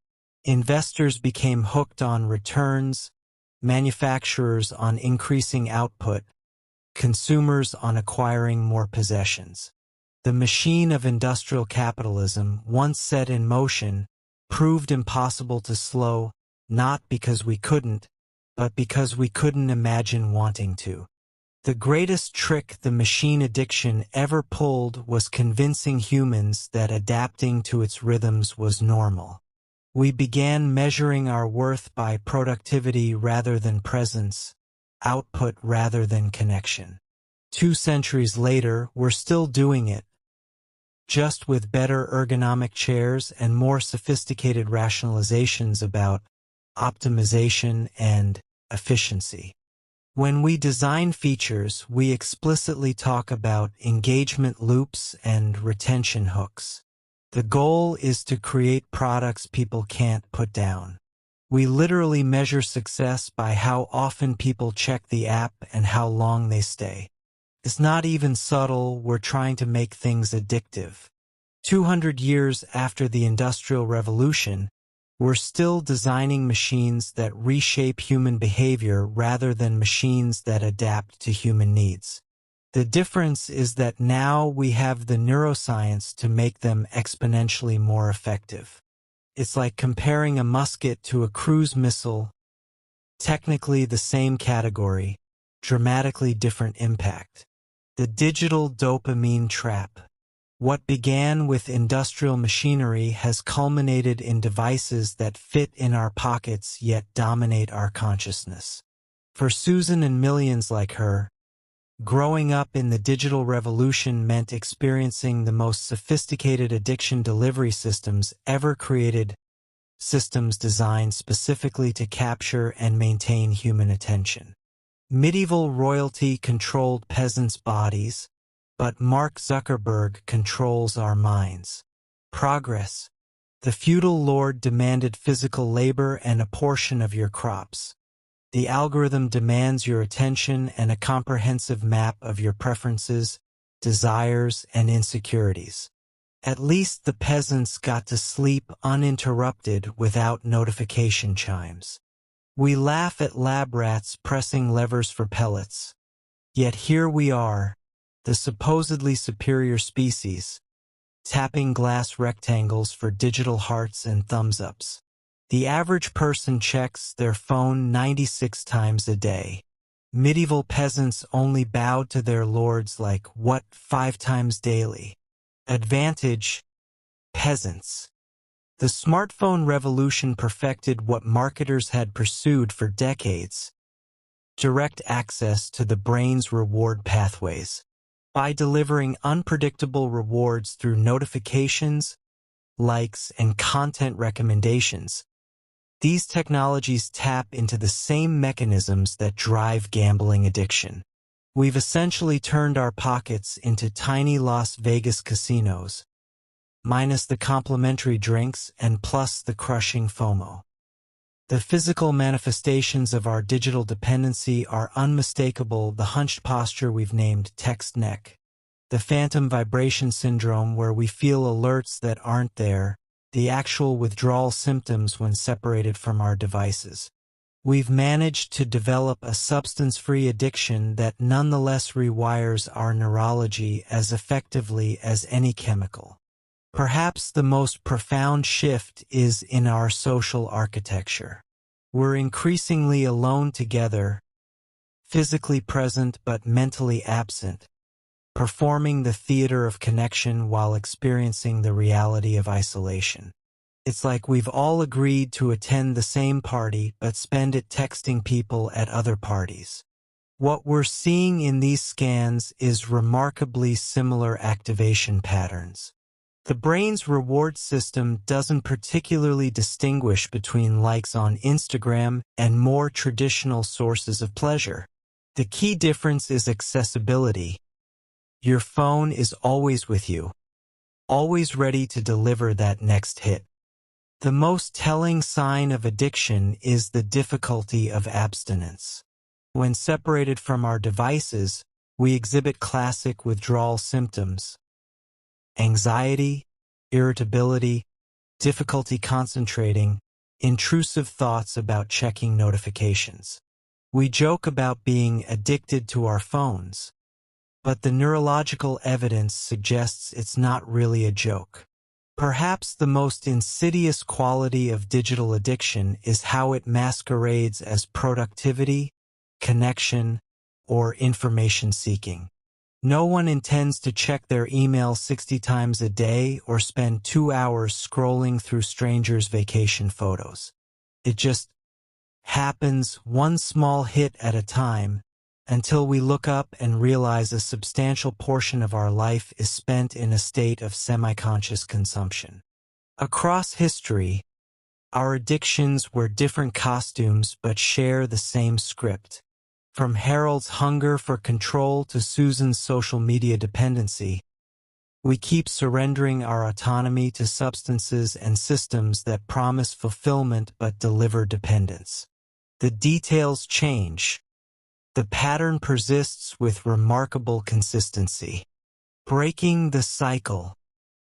Investors became hooked on returns, manufacturers on increasing output, consumers on acquiring more possessions. The machine of industrial capitalism, once set in motion, proved impossible to slow, not because we couldn't, but because we couldn't imagine wanting to. The greatest trick the machine addiction ever pulled was convincing humans that adapting to its rhythms was normal. We began measuring our worth by productivity rather than presence, output rather than connection. 2 centuries later, we're still doing it, just with better ergonomic chairs and more sophisticated rationalizations about optimization and efficiency. When we design features, we explicitly talk about engagement loops and retention hooks. The goal is to create products people can't put down. We literally measure success by how often people check the app and how long they stay. It's not even subtle, we're trying to make things addictive. 200 years after the Industrial Revolution, we're still designing machines that reshape human behavior rather than machines that adapt to human needs. The difference is that now we have the neuroscience to make them exponentially more effective. It's like comparing a musket to a cruise missile. Technically the same category, dramatically different impact. The digital dopamine trap. What began with industrial machinery has culminated in devices that fit in our pockets yet dominate our consciousness. For Susan and millions like her, growing up in the digital revolution meant experiencing the most sophisticated addiction delivery systems ever created, systems designed specifically to capture and maintain human attention. Medieval royalty controlled peasants' bodies, but Mark Zuckerberg controls our minds. Progress. The feudal lord demanded physical labor and a portion of your crops. The algorithm demands your attention and a comprehensive map of your preferences, desires, and insecurities. At least the peasants got to sleep uninterrupted without notification chimes. We laugh at lab rats pressing levers for pellets. Yet here we are, the supposedly superior species, tapping glass rectangles for digital hearts and thumbs-ups. The average person checks their phone 96 times a day. Medieval peasants only bowed to their lords 5 times daily. Advantage: peasants. The smartphone revolution perfected what marketers had pursued for decades: direct access to the brain's reward pathways. By delivering unpredictable rewards through notifications, likes, and content recommendations, these technologies tap into the same mechanisms that drive gambling addiction. We've essentially turned our pockets into tiny Las Vegas casinos, minus the complimentary drinks and plus the crushing FOMO. The physical manifestations of our digital dependency are unmistakable: the hunched posture we've named text neck, the phantom vibration syndrome where we feel alerts that aren't there, the actual withdrawal symptoms when separated from our devices. We've managed to develop a substance-free addiction that nonetheless rewires our neurology as effectively as any chemical. Perhaps the most profound shift is in our social architecture. We're increasingly alone together, physically present but mentally absent, performing the theater of connection while experiencing the reality of isolation. It's like we've all agreed to attend the same party but spend it texting people at other parties. What we're seeing in these scans is remarkably similar activation patterns. The brain's reward system doesn't particularly distinguish between likes on Instagram and more traditional sources of pleasure. The key difference is accessibility. Your phone is always with you, always ready to deliver that next hit. The most telling sign of addiction is the difficulty of abstinence. When separated from our devices, we exhibit classic withdrawal symptoms: anxiety, irritability, difficulty concentrating, intrusive thoughts about checking notifications. We joke about being addicted to our phones, but the neurological evidence suggests it's not really a joke. Perhaps the most insidious quality of digital addiction is how it masquerades as productivity, connection, or information seeking. No one intends to check their email 60 times a day or spend 2 hours scrolling through strangers' vacation photos. It just happens, one small hit at a time, until we look up and realize a substantial portion of our life is spent in a state of semi-conscious consumption. Across history, our addictions wear different costumes but share the same script. From Harold's hunger for control to Susan's social media dependency, We keep surrendering our autonomy to substances and systems that promise fulfillment but deliver dependence. The details change. The pattern persists with remarkable consistency. Breaking the cycle.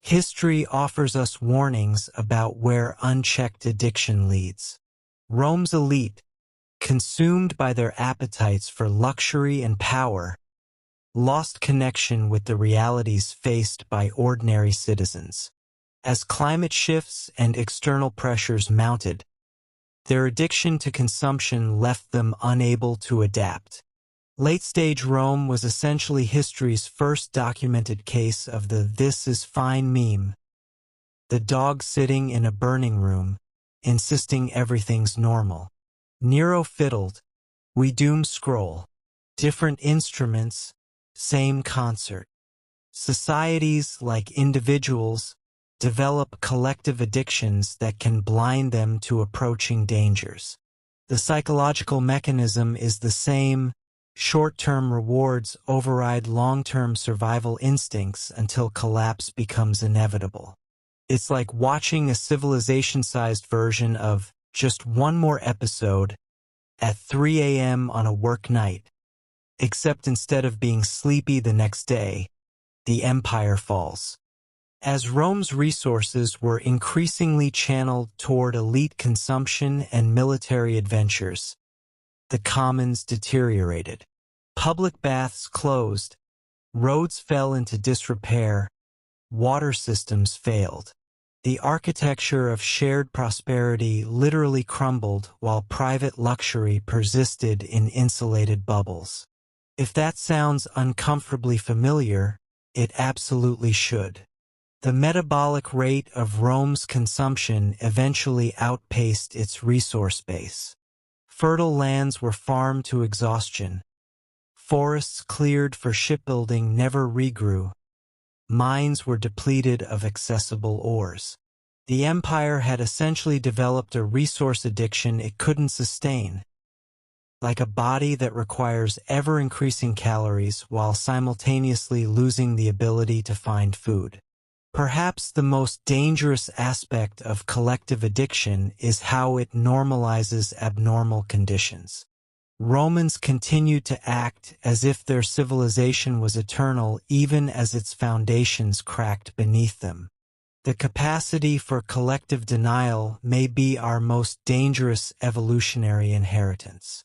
History offers us warnings about where unchecked addiction leads. Rome's elite, consumed by their appetites for luxury and power, lost connection with the realities faced by ordinary citizens. As climate shifts and external pressures mounted, their addiction to consumption left them unable to adapt. Late-stage Rome was essentially history's first documented case of the "this is fine" meme. The dog sitting in a burning room, insisting everything's normal. Nero fiddled. We doom scroll. Different instruments, same concert. Societies, like individuals, develop collective addictions that can blind them to approaching dangers. The psychological mechanism is the same. Short-term rewards override long-term survival instincts until collapse becomes inevitable. It's like watching a civilization-sized version of Just One More Episode at 3 a.m. on a work night. Except instead of being sleepy the next day, the empire falls. As Rome's resources were increasingly channeled toward elite consumption and military adventures, the commons deteriorated. Public baths closed, roads fell into disrepair, water systems failed. The architecture of shared prosperity literally crumbled while private luxury persisted in insulated bubbles. If that sounds uncomfortably familiar, it absolutely should. The metabolic rate of Rome's consumption eventually outpaced its resource base. Fertile lands were farmed to exhaustion. Forests cleared for shipbuilding never regrew. Mines were depleted of accessible ores. The empire had essentially developed a resource addiction it couldn't sustain, like a body that requires ever-increasing calories while simultaneously losing the ability to find food. Perhaps the most dangerous aspect of collective addiction is how it normalizes abnormal conditions. Romans continued to act as if their civilization was eternal even as its foundations cracked beneath them. The capacity for collective denial may be our most dangerous evolutionary inheritance.